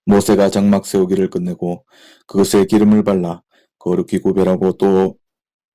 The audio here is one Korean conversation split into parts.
모세가 장막 세우기를 끝내고 그것에 기름을 발라 거룩히 구별하고 또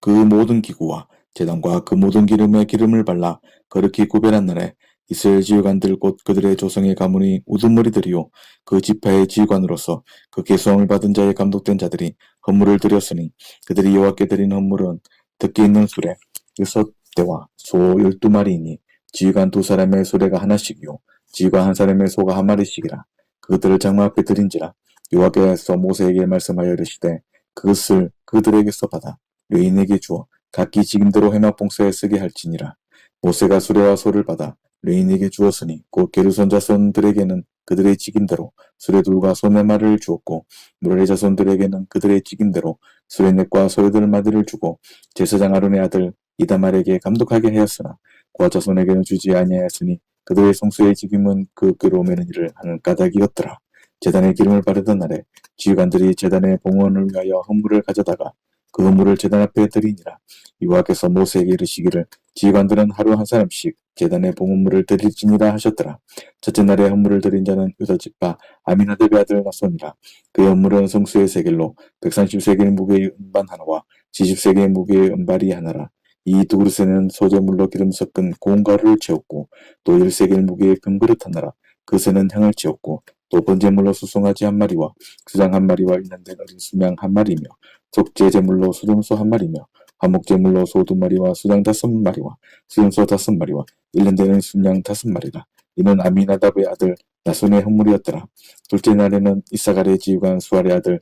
그 모든 기구와 제단과 그 모든 기름에 기름을 발라 거룩히 구별한 날에 이스라엘 지휘관들 곧 그들의 조상의 가문이 우두머리들이요 그 지파의 지휘관으로서 그 계수함을 받은 자의 감독된 자들이 헌물을 드렸으니 그들이 여호와께 드린 헌물은 듣기 있는 수레 6대와 소 12마리이니 지휘관 2사람의 수레가 하나씩이요 지휘관 1사람의 소가 1마리씩이라. 그들을 장막 앞에 드린지라. 여호와께서 모세에게 말씀하여 이르시되 그것을 그들에게서 받아 레인에게 주어 각기 직임대로 회막 봉사에 쓰게 할지니라. 모세가 수레와 소를 받아 레인에게 주었으니 곧 게르손 자손들에게는 그들의 직임대로 수레 둘과 소 4마리를 주었고 무라리 자손들에게는 그들의 직임대로 수레 넷과 소 8마리를 주고 제사장 아론의 아들 이다말에게 감독하게 하였으나 고아 자손에게는 주지 아니하였으니 그들의 성수의 직임은 그 꾀로 매는 일을 하는 까닭이었더라. 제단에 기름을 바르던 날에 지휘관들이 제단의 봉헌을 위하여 헌물을 가져다가 그 헌물을 제단 앞에 드리니라. 여호와께서 모세에게 이르시기를 지휘관들은 하루 1사람씩 제단의 봉헌물을 드릴지니라 하셨더라. 첫째 날에 헌물을 드린 자는 유다 지파 아미나답의 아들 나손이라. 그의 헌물은 성수의 세겔로 130세겔 무게의 은반 하나와 70세겔 무게의 은발이 하나라. 이 두 그릇에는 소재물로 기름 섞은 고운 가루를 채웠고 또 1세겔 무게의 금그릇 하나라. 그릇에는 향을 채웠고 또 번제물로 수송아지 1마리와 수장 1마리와 일년된 어린 수양 1마리며 속죄제물로 수정소 1마리며 화목제물로 소 2마리와 수장 5마리와 수정소 5마리와 일년된 순양 5마리라. 이는 아미나답의 아들 나손의 헌물이었더라. 둘째 날에는 이사갈의 지휘관 수알의 아들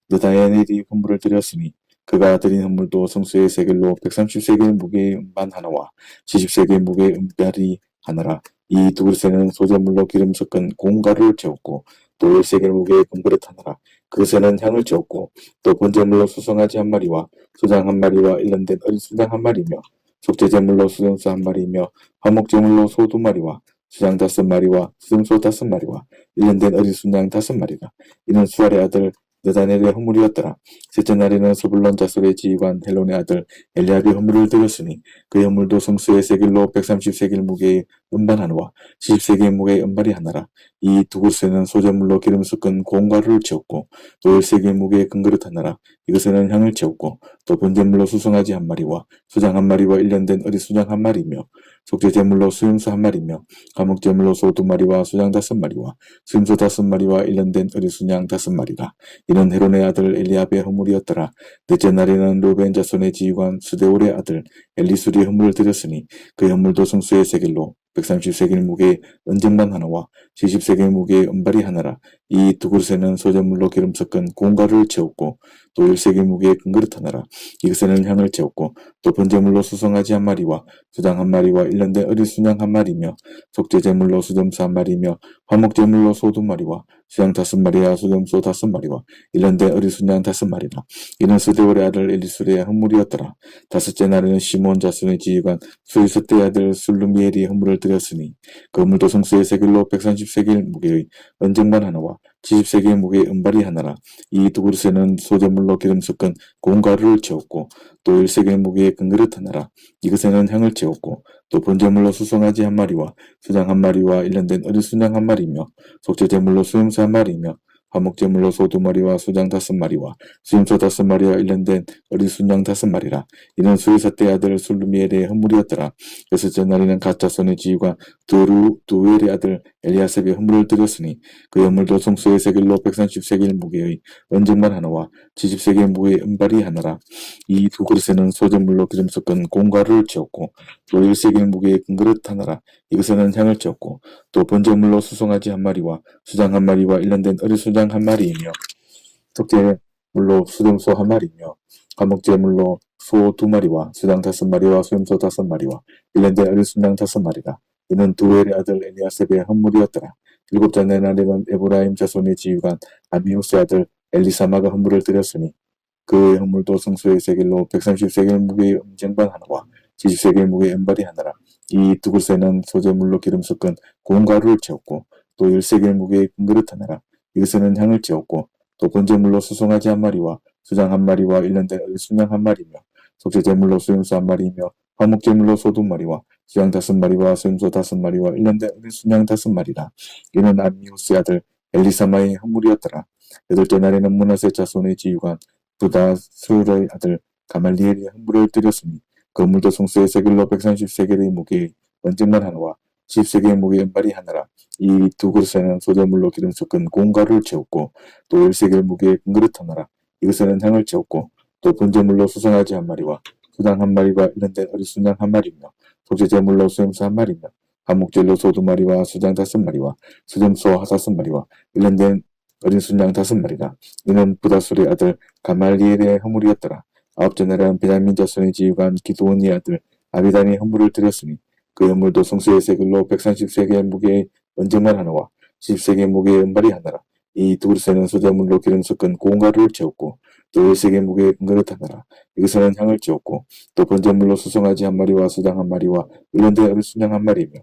느다야엘이 헌물을 드렸으니 그가 드린 헌물도 성수의 세겔로 130세겔 무게의 은반 하나와 70세겔 무게의 은발이 하나라. 이 두 그릇에는 소재물로 기름 섞은 고운 가루를 채웠고 또 1세겔 무게의 금그릇 하나라. 그것에는 향을 채웠고 또 번제물로 수송아지 1마리와 수장 1마리와 일년된 어린 수장 1마리며 속죄제물로 수정소 1마리며 화목제물로 소 2마리와 수장 5마리와 수정소 5마리와 일년된 어린 순양 5마리라. 이는 수알의 아들 느다넬의 헌물이었더라. 셋째 날에는 스불론 자손의 지휘관 헬론의 아들 엘리압의 헌물을 드렸으니 그의 헌물도 성수의 세겔로 130세겔 무게의 은반 하나와 70세겔 무게의 은발이 하나라. 이 두 그릇에는 소재물로 기름 섞은 고운 가루를 채웠고 또 1세겔 무게의 금그릇 하나라. 이것에는 향을 채웠고 또 번제물로 수송아지 1마리와 수장 1마리와 일년된 어린 수장 1마리며 속죄제물로 수염소 1마리며 감목제물로 소 2마리와 수장 5마리와 수염소 5마리와 일년된 어린 수양 5마리라. 이는 헤론의 아들 엘리압의 헌물이었더라. 넷째 날에는 르벤 자손의 지휘관 수데올의 아들 엘리술이 헌물을 드렸으니 그의 헌물도 성수의 세겔로 130세겔 무게의 은쟁반 하나와 70세겔 무게의 은발이 하나라. 이 두 그릇에는 소재물로 기름 섞은 고운 가루를 채웠고 또 1세겔 무게의 금그릇 하나라. 이것에는 향을 채웠고 또 번제물로 수송아지 1마리와 수장 1마리와 일년된 어린 수양 1마리며 속죄제물로 수점소 1마리며 화목제물로 소 2마리와 수양 5마리와 수점소 5마리와 일년된 어린 수양 5마리라. 이는 스데올의 아들 엘리술의 헌물이었더라. 다섯째 날에는 시몬 자손의 지휘관 수이스의 아들 술루미엘이 헌물을 드렸으니 그 헌물도 성수의 세겔로 130세겔 무게의 은쟁반 하나와 70세겔 무게의 은발이 하나라. 이 두 그릇에는 소재물로 기름 섞은 고운 가루를 채웠고 또 1세겔 무게의 금그릇 하나라. 이것에는 향을 채웠고 또 번제물로 수송아지 1마리와 수장 1마리와 일년된 어린 수장 1마리며 속죄제물로 수염소 1마리며 화목제물로 소 2마리와 수장 5마리와 수염소 5마리와 일년된 어린 순양 5마리라. 이는 수이사떼 아들 술루미엘의 헌물이었더라. 여섯째 날에는 갓 자손의 지휘관 두엘의 아들 엘리아셉의 헌물을 드렸으니 그 헌물도 성수의 세겔로 130세겔 무게의 은쟁반 하나와 70세겔 무게의 은발이 하나라. 이 두 그릇에는 소재물로 기름 섞은 고운 가루를 채웠고 또 1세겔 무게의 금그릇 하나라. 이것에는 향을 채웠고 또 번제물로 수송아지 1마리와 수장 1마리와 일년된 어린 수장 1마리이며 속죄물로 수정소 1마리이며 화목제물로 소 2마리와 수장 5마리와 수염소 5마리와 일년된 어린 수장 5마리라. 이는 두엘의 아들 엘리아셉의 헌물이었더라. 일곱째 날에는 에브라임 자손의 지휘관 아미후스의 아들 엘리사마가 헌물을 드렸으니 그의 헌물도 성수의 세겔로 130세겔 무게의 은쟁반 하나와 70세겔 무게의 은발이 하나라. 이 두 그릇에는 소재물로 기름 섞은 고운 가루를 채웠고 또 1세겔 무게의 금그릇 하나라. 이것에는 향을 채웠고 또 번제물로 수송아지 1마리와 수장 1마리와 일년된 어린 수양 1마리며 속죄제물로 수염소 1마리며 화목제물로 소 2마리와 수양 5마리와 수염소 5마리와 일년된 어린 수양 5마리라. 이는 암미우스의 아들 엘리사마의 허물이었더라. 여덟째 날에는 므낫세 자손의 지휘관 부다술의 아들 가말리엘이 헌물을 드렸으니 그 헌물도 송수의 세겔로 130세겔의 무게의 언쟁만 하나와 10세겔의 무게의 은발이 하나라. 이 두 그릇에는 소재물로 기름 섞은 고운 가루를 채웠고 또 10세겔 무게의 큰 그릇 하나라. 이것에는 향을 채웠고 또 번제물로 수송아지 한 마리와 수당 한 마리와 일련된 어리순양 한 마리며 속죄제물로 수염소 한 마리며 한목제로 소 2마리와 수장 5마리와 수염소 5마리와 일련된 어린 순양 5마리라. 이는 부다술의 아들 가말리엘의 허물이었더라. 아홉째 날에는 베냐민 자손의 지휘관 기드온의 아들 아비단이 헌물을 드렸으니 그 헌물도 성수의 세겔로 130세겔 무게의 언쟁만 하나와 10세겔 무게의 은발이 하나라. 이 두 그릇에는 소재물로 기름 섞은 고운 가루를 채웠고 또 1세겔 무게의 큰 그릇 하나라. 이것에는 향을 채웠고 또 번제물로 수송아지 한 마리와 수장 한 마리와 일련된 어린 순양 한 마리며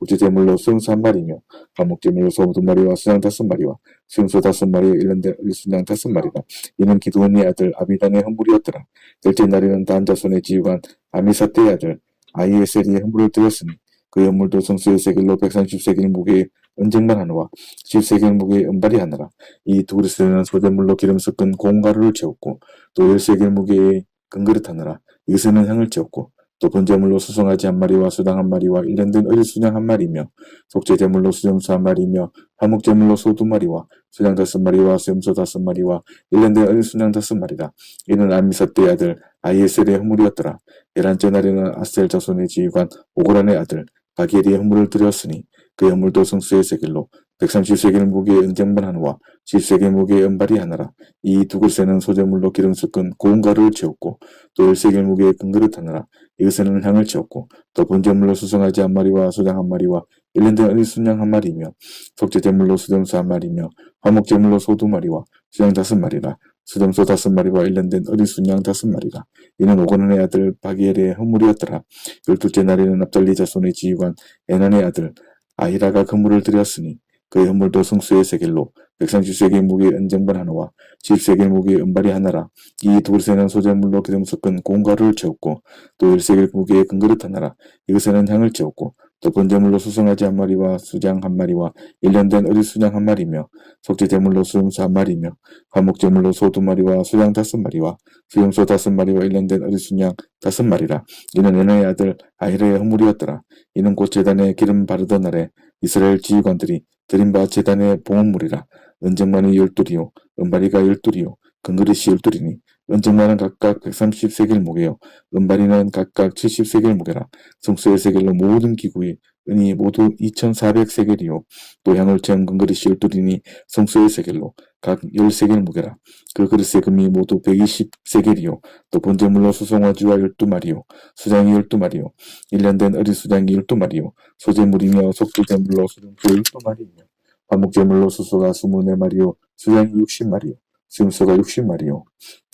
속죄제물로 수염소 한 마리며 화목제물로 소 2마리와 수장 5마리와 수염소 5마리와 일련된 어린 순양 5마리라. 이는 기드온의 아들 아비단의 헌물이었더라. 열째 날에는 단 자손의 지휘관 아미사떼의 아들 아히에셀이 헌물을 드렸으니 그 헌물도 성수의 세겔로 130세겔 무게의 언쟁만 하나와 10세겔 무게의 은발이 하나라. 이 두 그릇에는 소재물로 기름 섞은 고운 가루를 채웠고 또 10세겔 무게의 큰 그릇 하나라. 이것에는 향을 채웠고 또 번제물로 수송아지 한 마리와 수당 한 마리와 일련된 어린 순양 한 마리며 속죄제물로 수염소 한 마리며 화목제물로 소 2마리와 수장 5마리와 수염소 5마리와 일련된 어린 순양 5마리라. 이는 아미사떼의 아들 아히에셀의 헌물이었더라. 11째 날에는 아셀 자손의 지휘관 오고란의 아들 바기엘이 헌물을 드렸으니 그 헌물도 성수의 세겔로 130세겔 무게의 은쟁반 하나와 10세겔 무게의 은발이 하나라. 이 두 그릇에는 소재물로 기름 섞은 고운 가루를 채웠고 또 10세겔 무게의 큰 그릇 하나라. 이것에는 향을 채웠고 또 번제물로 수송아지 한 마리와 소장 한 마리와 일련된 어린 순양 한 마리며 속죄제물로 수염소 한 마리며 화목제물로 소 2마리와 수양 5마리라. 수염소 5마리와 일련된 어린 순양 5마리라. 이는 오고난의 아들 바기엘의 헌물이었더라. 12째 날에는 납달리 자손의 지휘관 에난의 아들 아히라가 헌물을 드렸으니 그의 헌물도 성수의 세겔로 130세겔 무게의 언쟁반 하나와 10세겔 무게의 은발이 하나라. 이 두 그릇에는 소재물로 기름 섞은 고운 가루를 채웠고 또 1세겔 무게의 큰 그릇 하나라. 이것에는 향을 채웠고 또 번제물로 수송아지 한 마리와 수장 한 마리와 일련된 어린 수장 한 마리며 속죄제물로 수염소 한 마리며 화목제물로 소 2마리와 수장 5마리와 수염소 5마리와 일련된 어린 수양 5마리라. 이는 에나의 아들 아히라의 헌물이었더라. 이는 곧 제단에 기름 바르던 날에 이스라엘 지휘관들이 드린 바 제단의 봉헌물이라. 은쟁만이 12이요 은바리가 12이요 금그릇이 12이니 은쟁만은 각각 130세겔 무게요 은바리는 각각 70세겔 무게라. 성수의 세겔로 모든 기구의 은이 모두 2400세겔이요 또 향을 채운 금그릇이 12이니 성수의 세겔로 각 10세겔 무게라. 그 그릇의 금이 모두 120세겔이요 또 번제물로 수송아지와 12마리요 수장이 12마리요 일련된 어린 수장이 12마리요 소재물이며 속죄제물로 수령소 12마리이며 화목제물로 수소가 24마리요 수장이 60마리요 수염소가 60마리요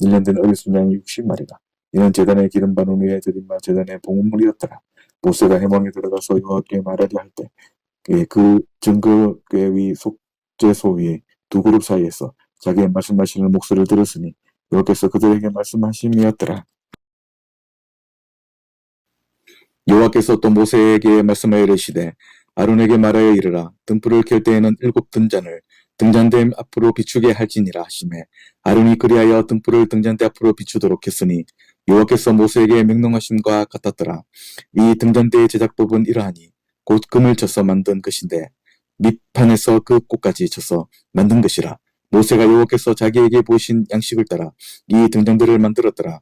일련된 어린 수장이 60마리다. 이는 제단의 기름 바른 후에 드린 바 제단의 봉헌물이었더라. 모세가 해망에 들어가서 여호와께 말하려 할 때 그 증거궤 위 속죄소 위에 두 그룹 사이에서 자기의 말씀하시는 목소리를 들었으니 여호와께서 그들에게 말씀하심이었더라. 여호와께서 또 모세에게 말씀하여 이르시되 아론에게 말하여 이르라. 등불을 켤 때에는 7등잔을 등잔대 앞으로 비추게 할지니라 하시매 아론이 그리하여 등불을 등잔대 앞으로 비추도록 했으니 여호와께서 모세에게 명령하심과 같았더라. 이 등잔대의 제작법은 이러하니 곧 금을 쳐서 만든 것인데 밑판에서 그 꼭까지 쳐서 만든 것이라. 모세가 여호와께서 자기에게 보이신 양식을 따라 이 등잔대를 만들었더라.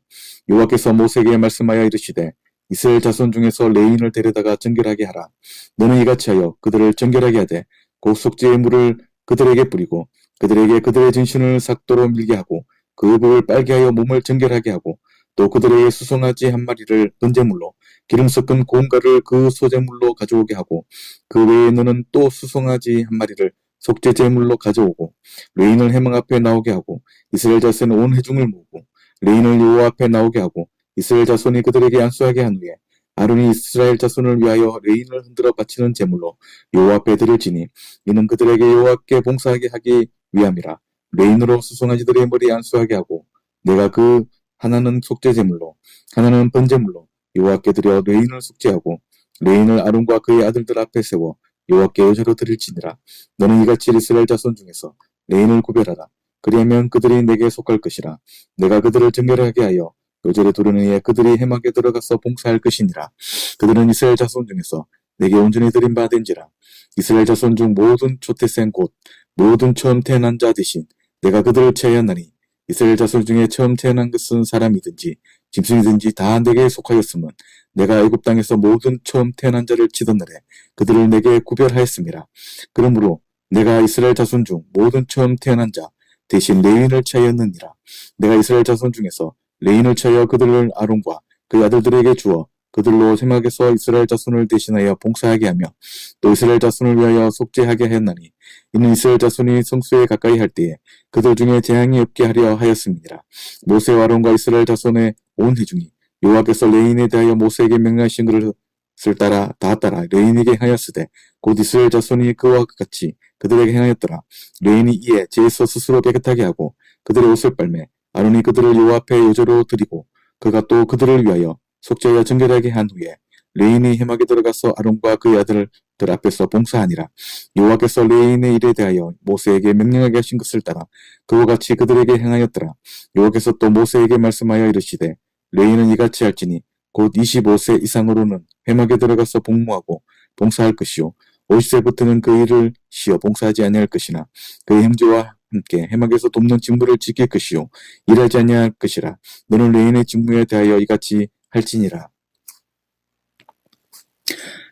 여호와께서 모세에게 말씀하여 이르시되 이스라엘 자손 중에서 레인을 데려다가 정결하게 하라. 너는 이같이 하여 그들을 정결하게 하되 곧 속죄의 물을 그들에게 뿌리고 그들에게 그들의 전신을 삭도로 밀게 하고 그 의복을 빨게 하여 몸을 정결하게 하고 또 그들에게 수송아지 한 마리를 번제물로 기름 섞은 고운 가루를 그 소제물로 가져오게 하고 그 외에 너는 또 수송아지 한 마리를 속죄제물로 가져오고 레인을 해망 앞에 나오게 하고 이스라엘 자손은 온 회중을 모으고 레인을 여호와 앞에 나오게 하고 이스라엘 자손이 그들에게 안수하게 한 후에 아론이 이스라엘 자손을 위하여 레인을 흔들어 바치는 제물로 여호와 앞에 드릴지니 이는 그들에게 여호와께 봉사하게 하기 위함이라. 레인으로 수송아지들의 머리에 안수하게 하고 내가 그 하나는 속죄제물로 하나는 번제물로 여호와께 드려 레인을 속죄하고 레인을 아론과 그의 아들들 앞에 세워 여호와께 여제로 드릴지니라. 너는 이같이 이스라엘 자손 중에서 레인을 구별하라. 그리하면 그들이 내게 속할 것이라. 내가 그들을 정결하게 하여 여제로 두르는 이에 그들이 해막에 들어가서 봉사할 것이니라. 그들은 이스라엘 자손 중에서 내게 온전히 드린 바 된지라. 이스라엘 자손 중 모든 초태생 곧 모든 처음 태어난 자 대신 내가 그들을 제하였나니 이스라엘 자손 중에 처음 태어난 것은 사람이든지 짐승이든지 다 내게 속하였으면 내가 애굽 땅에서 모든 처음 태어난 자를 치던 날에 그들을 내게 구별하였음이라. 그러므로 내가 이스라엘 자손 중 모든 처음 태어난 자 대신 레인을 차였느니라. 내가 이스라엘 자손 중에서 레인을 차여 그들을 아론과 그 아들들에게 주어 그들로 세막에서 이스라엘 자손을 대신하여 봉사하게 하며 또 이스라엘 자손을 위하여 속죄하게 하였나니 이는 이스라엘 자손이 성수에 가까이 할 때에 그들 중에 재앙이 없게 하려 하였음이니라. 모세와 아론과 이스라엘 자손의 온 회중이 여호와께서 레인에 대하여 모세에게 명령하신 것을 다 따라 레인에게 행하였으되 곧 이스라엘 자손이 그와 같이 그들에게 행하였더라. 레인이 이에 죄에서 스스로 깨끗하게 하고 그들의 옷을 빨매 아론이 그들을 여호와 앞에 여제로 드리고 그가 또 그들을 위하여 속죄하여 정결하게 한 후에 레인이 해막에 들어가서 아론과 그의 아들들 앞에서 봉사하니라. 여호와께서 레인의 일에 대하여 모세에게 명령하게 하신 것을 따라 그와 같이 그들에게 행하였더라. 여호와께서 또 모세에게 말씀하여 이르시되 레인은 이같이 할지니 곧 25세 이상으로는 해막에 들어가서 복무하고 봉사할 것이요 50세부터는 그 일을 쉬어 봉사하지 아니할 것이나 그의 형제와 함께 해막에서 돕는 직무를 지킬 것이요 일하지 아니할 것이라. 너는 레인의 직무에 대하여 이같이 할지니라.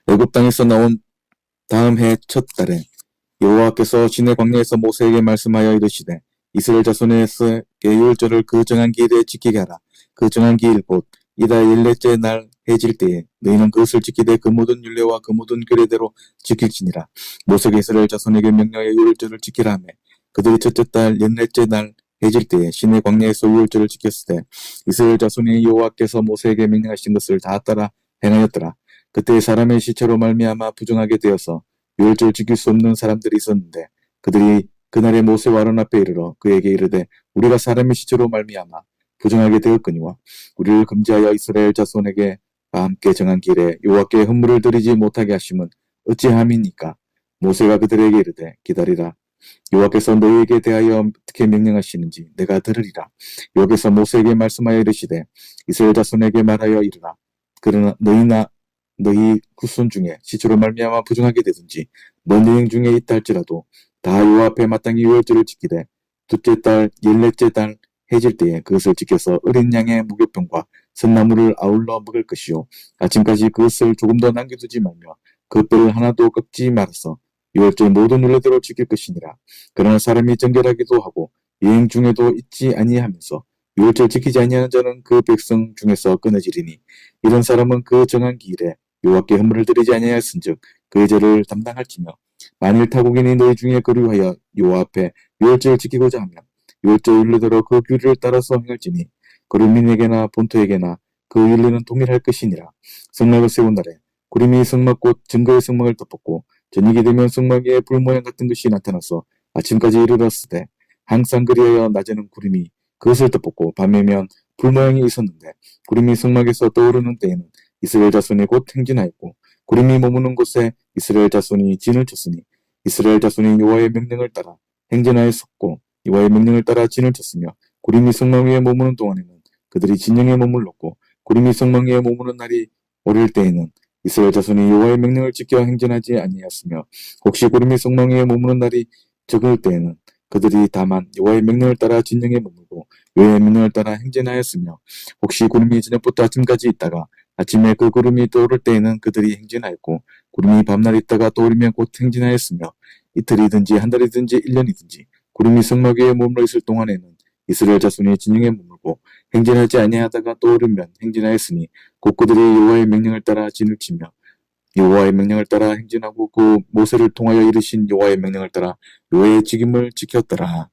애굽 땅에서 나온 다음 해 첫 달에 여호와께서 시내 광야에서 모세에게 말씀하여 이르시되 이스라엘 자손에게 유월절을 그 정한 기일에 지키게 하라. 그 정한 기일 곧 이달 14째 날 해질 때에 너희는 그것을 지키되 그 모든 율례와 그 모든 규례대로 지킬지니라. 모세가 이스라엘 자손에게 명령하여 유월절을 지키라 하매 그들이 첫째 달 14째 날 해질 때에 시내 광야에서 유월절을 지켰을 때 이스라엘 자손이 여호와께서 모세에게 명령하신 것을 다 따라 행하였더라. 그때 사람의 시체로 말미암아 부정하게 되어서 유월절 지킬 수 없는 사람들이 있었는데 그들이 그날에 모세와 아론 앞에 이르러 그에게 이르되 우리가 사람의 시체로 말미암아 부정하게 되었거니와 우리를 금지하여 이스라엘 자손에게 함께 정한 길에 여호와께 헌물을 드리지 못하게 하심은 어찌함이니까. 모세가 그들에게 이르되 기다리라. 여호와께서 너희에게 대하여 어떻게 명령하시는지 내가 들으리라. 여호와께서 모세에게 말씀하여 이르시되 이스라엘 자손에게 말하여 이르라. 그러나 너희 후손 중에 시체로 말미암아 부정하게 되든지 먼 여행 중에 있다 할지라도 다 여호와 앞에 마땅히 유월절을 지키되 둘째 달 14째 달 해질 때에 그것을 지켜서 어린 양의 무교병과 선나무를 아울러 먹을 것이요 아침까지 그것을 조금 더 남겨두지 말며 그 뼈를 하나도 꺾지 말아서 유월절 모든 율례대로 지킬 것이니라. 그러나 사람이 정결하기도 하고 여행 중에도 잊지 아니하면서 유월절 지키지 아니하는 자는 그 백성 중에서 끊어지리니 이런 사람은 그 정한 기일에 여호와께 헌물을 드리지 아니하였은즉 그의 죄를 담당할지며 만일 타국인이 너희 중에 그를 위하여 여호와 앞에 유월절을 지키고자 하면 유월절 율례대로 그 규례를 따라서 행할지니 거류민에게나 본토에게나 그 율례는 동일할 것이니라. 성막을 세운 날에 구름이 성막 곧 증거의 성막을 덮었고 저녁이 되면 성막 위에 불 모양 같은 것이 나타나서 아침까지 이르렀으되 항상 그리하여 낮에는 구름이 그것을 덮었고 밤이면 불 모양이 있었는데 구름이 성막에서 떠오르는 때에는 이스라엘 자손이 곧 행진하였고 구름이 머무는 곳에 이스라엘 자손이 진을 쳤으니 이스라엘 자손이 여호와의 명령을 따라 행진하였었고 여호와의 명령을 따라 진을 쳤으며 구름이 성막 위에 머무는 동안에는 그들이 진영에 머물렀고 구름이 성막 위에 머무는 날이 오를 때에는 이스라엘 자손이 여호와의 명령을 지켜 행진하지 아니하였으며 혹시 구름이 성막 위에 머무는 날이 적을 때에는 그들이 다만 여호와의 명령을 따라 진영에 머물고 여호와의 명령을 따라 행진하였으며 혹시 구름이 저녁부터 아침까지 있다가 아침에 그 구름이 떠오를 때에는 그들이 행진하였고 구름이 밤날 있다가 떠오르면 곧 행진하였으며 이틀이든지 한 달이든지 1년이든지 구름이 성막 위에 머물러 있을 동안에는 이스라엘 자손이 진영에 머물고 행진하지 아니하다가 떠오르면 행진하였으니 곧 그들이 여호와의 명령을 따라 진을 치며 여호와의 명령을 따라 행진하고 그 모세를 통하여 이르신 여호와의 명령을 따라 여호와의 직임을 지켰더라.